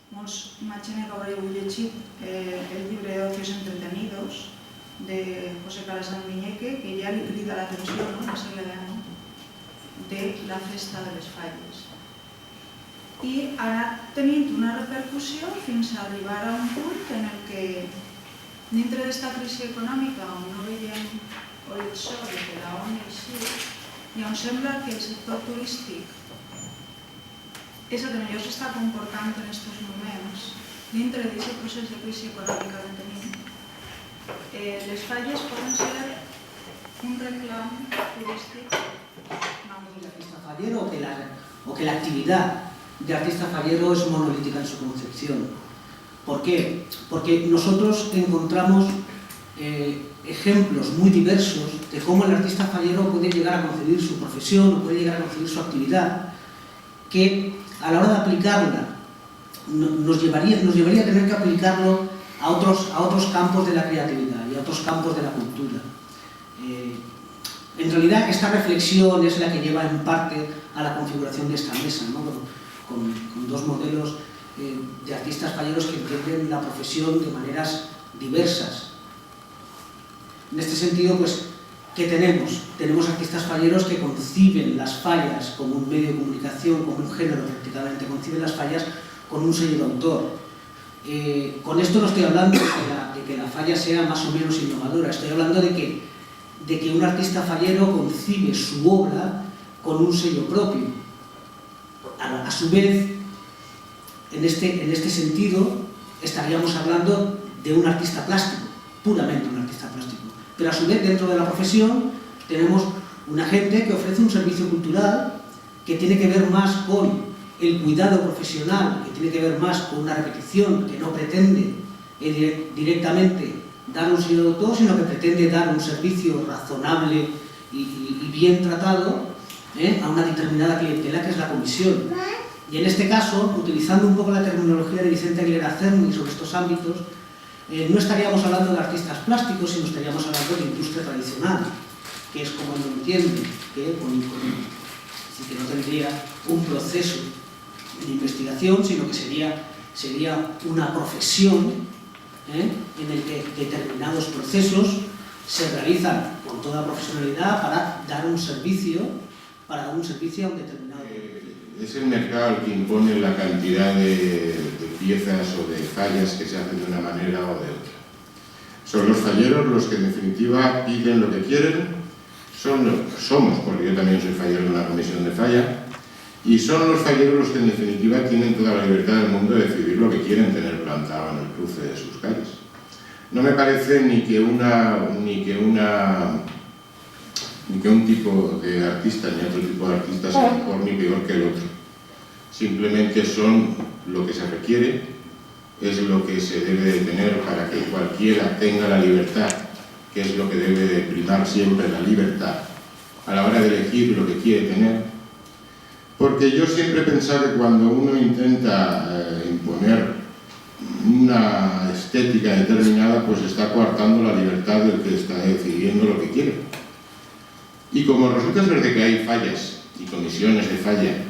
Molts imagino que haureu llegit el llibre d'Ocios entretenidos de José Carasán Viñeque, que ja li crida l'atenció, no?, en el segle XIX, de la festa de les falles. I ara tenint una repercussió fins a arribar a un punt en el que, dintre d'esta crisi econòmica on no veiem horitzó de que la on eixir, i on sembla que el sector turístic és el que millor s'està comportant en aquests moments, dintre d'aquest procés de crisi econòmica que tenim, les falles poden ser un reclam turístic. ¿El artista fallero o que la actividad de artista fallero es monolítica en su concepción? ¿Por qué? Porque nosotros encontramos ejemplos muy diversos de cómo el artista fallero puede llegar a concebir su profesión o puede llegar a concebir su actividad, que a la hora de aplicarla nos llevaría a tener que aplicarlo a otros campos de la creatividad y a otros campos de la cultura. En realidad esta reflexión es la que lleva en parte a la configuración de esta mesa, ¿no?, con dos modelos de artistas falleros que entienden la profesión de maneras diversas. En este sentido, pues, ¿qué tenemos? Tenemos artistas falleros que conciben las fallas como un medio de comunicación, como un género prácticamente, conciben las fallas con un sello de autor. Con esto no estoy hablando de que la falla sea más o menos innovadora, estoy hablando de que un artista fallero concibe su obra con un sello propio. A su vez, en este sentido, estaríamos hablando de un artista plástico, puramente un artista plástico. Pero a su vez, dentro de la profesión, tenemos una gente que ofrece un servicio cultural que tiene que ver más con el cuidado profesional, que tiene que ver más con una repetición, que no pretende directamente dar un sello de autor, sino que pretende dar un servicio razonable y bien tratado a una determinada clientela, que es la comisión. Y en este caso, utilizando un poco la terminología de Vicente Aguilera Cerny sobre estos ámbitos, no estaríamos hablando de artistas plásticos, sino estaríamos hablando de industria tradicional, que es como lo entienden, que no tendría un proceso de investigación, sino que sería una profesión en el que determinados procesos se realizan con toda profesionalidad para dar un servicio a un determinado público. Es el mercado el que impone la cantidad de piezas o de fallas que se hacen de una manera o de otra. Son los falleros los que en definitiva piden lo que quieren, somos, porque yo también soy fallero de una comisión de falla, y son los falleros los que en definitiva tienen toda la libertad del mundo de decidir lo que quieren tener plantado en el cruce de sus calles. No me parece ni que un tipo de artista ni otro tipo de artista sea mejor ni peor que el otro. Simplemente son lo que se requiere, es lo que se debe de tener para que cualquiera tenga la libertad, que es lo que debe de primar siempre, la libertad, a la hora de elegir lo que quiere tener. Porque yo siempre he pensado que cuando uno intenta imponer una estética determinada, pues está coartando la libertad del que está decidiendo lo que quiere. Y como resulta ser de que hay fallas y comisiones de falla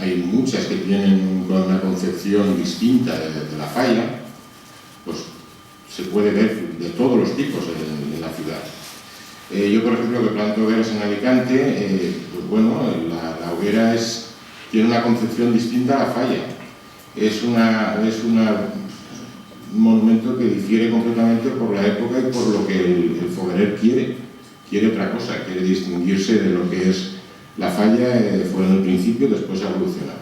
hay muchas que tienen una concepción distinta de la falla, pues se puede ver de todos los tipos en la ciudad. Yo, por ejemplo, que planto hogueras en Alicante, pues bueno, la hoguera tiene una concepción distinta a la falla. Es un monumento que difiere completamente por la época y por lo que el foguerer quiere otra cosa, quiere distinguirse de lo que es la falla, fue en el principio, después ha evolucionado.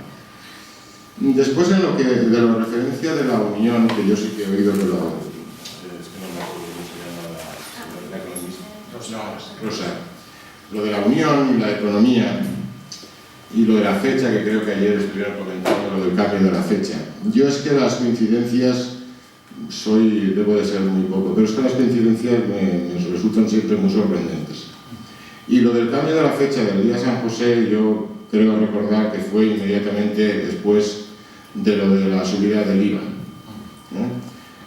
Después, de la referencia de la unión, que yo sí que he oído de la... Es que no me acuerdo cómo se llama la economista. Rosa. Lo de la unión y la economía, y lo de la fecha, que creo que ayer estuvieron comentando, lo del cambio de la fecha. Yo es que las coincidencias... debo de ser muy poco, pero es que las coincidencias me resultan siempre muy sorprendentes. Y lo del cambio de la fecha del día San José, yo creo recordar que fue inmediatamente después de lo de la subida del IVA, ¿no?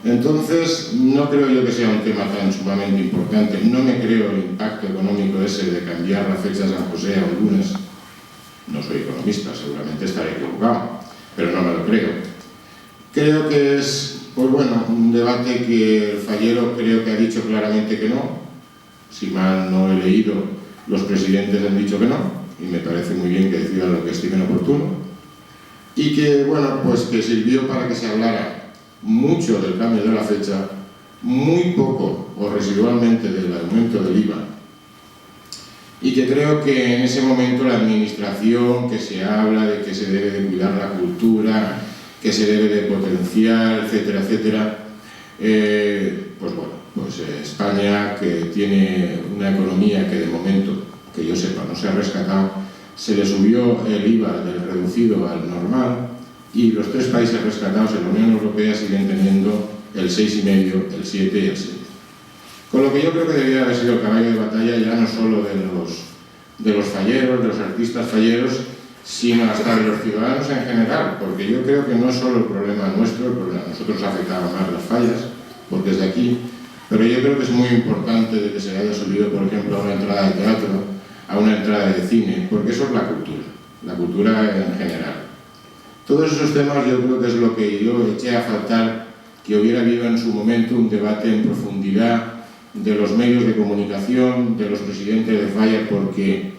Entonces, no creo yo que sea un tema tan sumamente importante. No me creo el impacto económico ese de cambiar la fecha de San José a un lunes. No soy economista, seguramente estaré equivocado. pero no me lo creo. Creo que es, pues bueno, un debate que el fallero creo que ha dicho claramente que no. Si mal no he leído, los presidentes han dicho que no, y me parece muy bien que decidan lo que estimen oportuno. Y que, bueno, pues que sirvió para que se hablara mucho del cambio de la fecha, muy poco o residualmente del aumento del IVA. Y que creo que en ese momento la administración, que se habla de que se debe de cuidar la cultura, que se debe de potenciar, etcétera, etcétera, pues bueno, pues España, que tiene una economía que de momento, que yo sepa, no se ha rescatado, se le subió el IVA del reducido al normal, y los 3 países rescatados en la Unión Europea siguen teniendo el 6,5, el 7 y el 6. Con lo que yo creo que debería haber sido el caballo de batalla ya no solo de los falleros, de los artistas falleros, sino hasta de los ciudadanos en general, porque yo creo que no es solo el problema nuestro, el problema, a nosotros afectaban más las fallas, porque es de aquí, pero yo creo que es muy importante de que se haya subido, por ejemplo, a una entrada de teatro, a una entrada de cine, porque eso es la cultura en general. Todos esos temas yo creo que es lo que yo eché a faltar, que hubiera habido en su momento un debate en profundidad de los medios de comunicación, de los presidentes de falla, porque,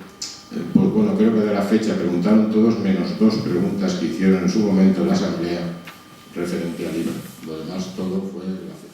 pues bueno, creo que de la fecha preguntaron todos menos 2 preguntas que hicieron en su momento en la Asamblea referente al IVA. Lo demás todo fue de la fecha.